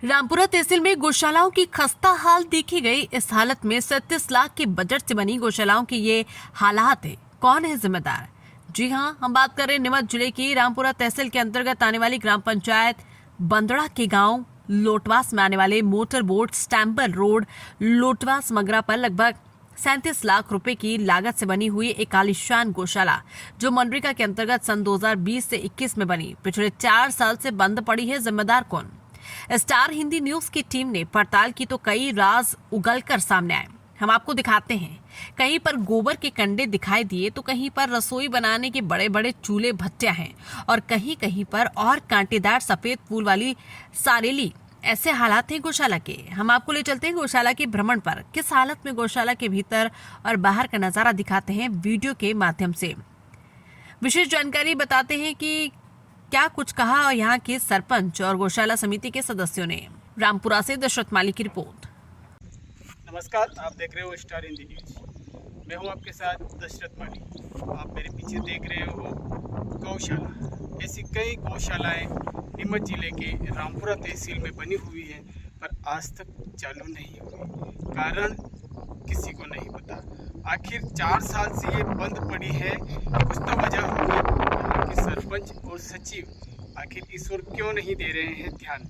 रामपुरा तहसील में गौशालाओं की खस्ता हाल देखी गई। इस हालत में 37 लाख के बजट से बनी गौशालाओं की ये हालात है। कौन है जिम्मेदार? जी हां, हम बात कर रहे हैं नीमच जिले की रामपुरा तहसील के अंतर्गत आने वाली ग्राम पंचायत बंदड़ा के गांव लोटवास में आने वाले मोटर बोट स्टैम्पर रोड लोटवास मगरा पर लगभग 37 लाख रुपए की लागत से बनी हुई एक आलीशान गौशाला जो मनरेगा के अंतर्गत सन 2020 से 21 में बनी, पिछले 4 साल से बंद पड़ी है। जिम्मेदार कौन? स्टार हिंदी न्यूज की टीम ने पड़ताल की तो कई राज उगलकर सामने आए। हम आपको दिखाते हैं। कहीं पर गोबर के कंडे दिखाई दिए तो कहीं पर रसोई बनाने के बड़े बड़े चूल्हे भट्टियां हैं और कहीं कहीं पर और कांटेदार सफेद फूल वाली सारेली। ऐसे हालात हैं गौशाला के। हम आपको ले चलते हैं गौशाला के भ्रमण पर। किस हालत में गौशाला के भीतर और बाहर का नजारा दिखाते हैं वीडियो के माध्यम से। विशेष जानकारी बताते हैं कि क्या कुछ कहा यहाँ के सरपंच और गौशाला समिति के सदस्यों ने। रामपुरा से दशरथ माली की रिपोर्ट। नमस्कार, आप देख रहे हो स्टार हिंदी न्यूज। मैं हूं आपके साथ दशरथ माली। आप मेरे पीछे देख रहे हो गौशाला। ऐसी कई गौशालाएं नीमच जिले के रामपुरा तहसील में बनी हुई है, पर आज तक चालू नहीं हुई। कारण किसी को नहीं पता। आखिर 4 साल से ये बंद पड़ी है। कुछ तो वजह होगी। कि सरपंच और सचिव आखिर इस ओर क्यों नहीं दे रहे हैं ध्यान,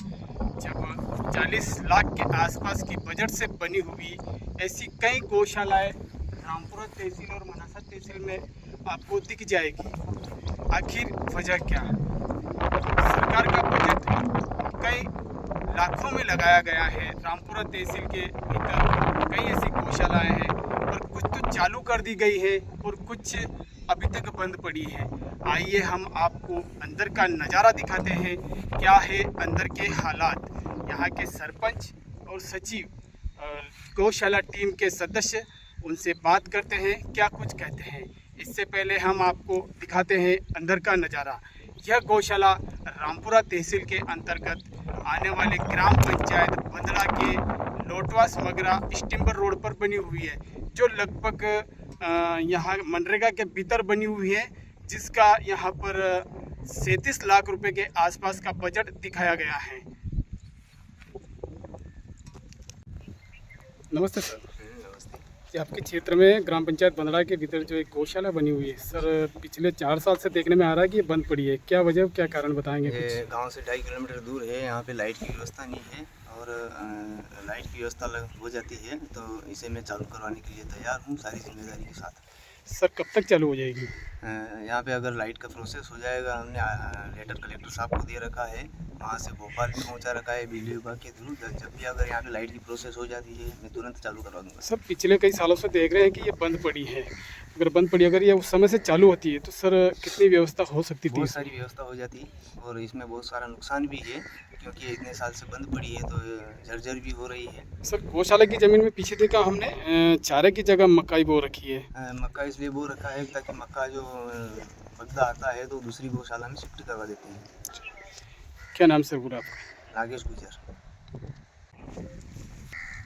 जब 40 लाख के आसपास की बजट से बनी हुई ऐसी कई गौशालाएं रामपुरा तहसील और मनासा तहसील में आपको दिख जाएगी। आखिर वजह क्या? सरकार का बजट कई लाखों में लगाया गया है। रामपुरा तहसील के भीतर कई ऐसी गौशालाएं हैं और कुछ तो चालू कर दी गई है और कुछ अभी तक बंद पड़ी है। आइए हम आपको अंदर का नज़ारा दिखाते हैं। क्या है अंदर के हालात। यहाँ के सरपंच और सचिव और गौशाला टीम के सदस्य, उनसे बात करते हैं, क्या कुछ कहते हैं। इससे पहले हम आपको दिखाते हैं अंदर का नज़ारा। यह गौशाला रामपुरा तहसील के अंतर्गत आने वाले ग्राम पंचायत बंदड़ा के लोटवास मगरा स्टिम्बर रोड पर बनी हुई है, जो लगभग यहाँ मनरेगा के भीतर बनी हुई है, जिसका यहाँ पर 37 लाख रुपए के आसपास का बजट दिखाया गया है। नमस्ते सर। नमस्ते। आपके क्षेत्र में ग्राम पंचायत बंदड़ा के भीतर जो एक गौशाला बनी हुई है सर, पिछले 4 साल से देखने में आ रहा है कि ये बंद पड़ी है। क्या वजह, क्या कारण बताएंगे? गांव से 2.5 किलोमीटर दूर है। यहाँ पे लाइट की व्यवस्था नहीं है और लाइट की व्यवस्था हो जाती है तो इसे मैं चालू करवाने के लिए तैयार हूँ सारी जिम्मेदारी के साथ। सर कब तक चालू हो जाएगी? यहाँ पे अगर लाइट का प्रोसेस हो जाएगा, हमने लेटर कलेक्टर साहब को दे रखा है, वहाँ से भोपाल भी पहुँचा रखा है बिजली विभाग के थ्रू। जब भी अगर यहाँ पे लाइट की प्रोसेस हो जाती है मैं तुरंत चालू करवा दूँगा। सर पिछले कई सालों से देख रहे हैं कि ये बंद पड़ी है। अगर बंद पड़ी, अगर ये उस समय से चालू होती है तो सर कितनी व्यवस्था हो सकती थी? बहुत सारी व्यवस्था हो जाती है और इसमें बहुत सारा नुकसान भी है, क्योंकि इतने साल से बंद पड़ी है तो जर्जर भी हो रही है। सर गौशाला की ज़मीन में पीछे देखा हमने चारे की जगह मक्का बो रखी है। मक्का इसलिए बो रखा है ताकि मक्का जो बगदा आता है तो दूसरी गौशाला में शिफ्ट करवा देते हैं। क्या नाम सर पूरा आपका? नागेश गुजर।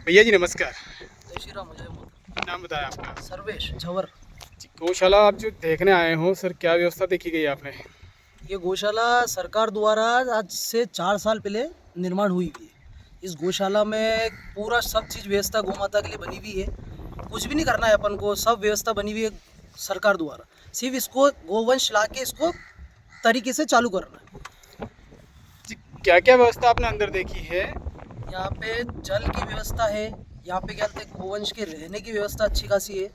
भैया जी नमस्कार। जय श्री राम। नाम बताया आपका? सर्वेश झवर। गौशाला आप जो देखने आए हो सर, क्या व्यवस्था देखी गई आपने? ये गौशाला सरकार द्वारा आज से 4 साल पहले निर्माण हुई है। इस गौशाला में पूरा सब चीज़ व्यवस्था गौ माता के लिए बनी हुई है। कुछ भी नहीं करना है अपन को, सब व्यवस्था बनी हुई है सरकार द्वारा। सिर्फ इसको गोवंश ला के इसको तरीके से चालू करना है। क्या क्या व्यवस्था आपने अंदर देखी है? यहाँ पे जल की व्यवस्था है। यहाँ पे क्या कहते हैं, गोवंश के रहने की व्यवस्था अच्छी खासी है।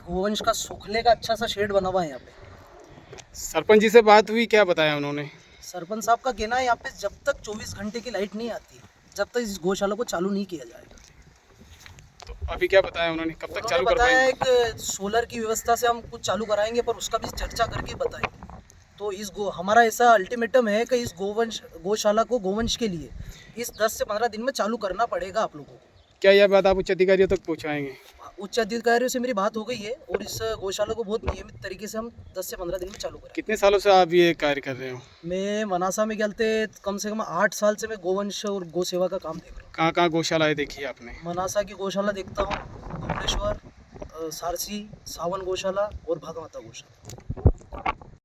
गोवंश का सूखने का अच्छा सा शेड बना हुआ है यहाँ पे। सरपंच जी से बात हुई, क्या बताया उन्होंने? सरपंच साहब का कहना है यहाँ पे जब तक 24 घंटे की लाइट नहीं आती, जब तक इस गौशाला को चालू नहीं किया जाएगा। तो अभी क्या बताया उन्होंने, कब तक चालू बताया एक सोलर की व्यवस्था से हम कुछ चालू कराएंगे, पर उसका भी चर्चा करके बताएंगे। तो इस हमारा ऐसा अल्टीमेटम है कि इस गौशाला को गोवंश के लिए इस 10 से 15 दिन में चालू करना पड़ेगा आप लोगों को। क्या यह बात आप उच्च अधिकारियों तक पहुँचाएंगे? उच्च अधिकारियों से मेरी बात हो गई है और इस गौशाला को बहुत नियमित तरीके से हम 10 से 15 दिन में चालू करें। कितने सालों से आप ये कार्य कर रहे हो? मैं मनासा में गलते कम से कम 8 साल से मैं गोवंश और गौ सेवा का काम देख रहा हूँ। कहाँ कहाँ गौशालाएँ देखी है आपने? मनासा की गौशाला देखता हूँ, भुवनेश्वर, सारसी, सावन गौशाला और भागवता गौशाला।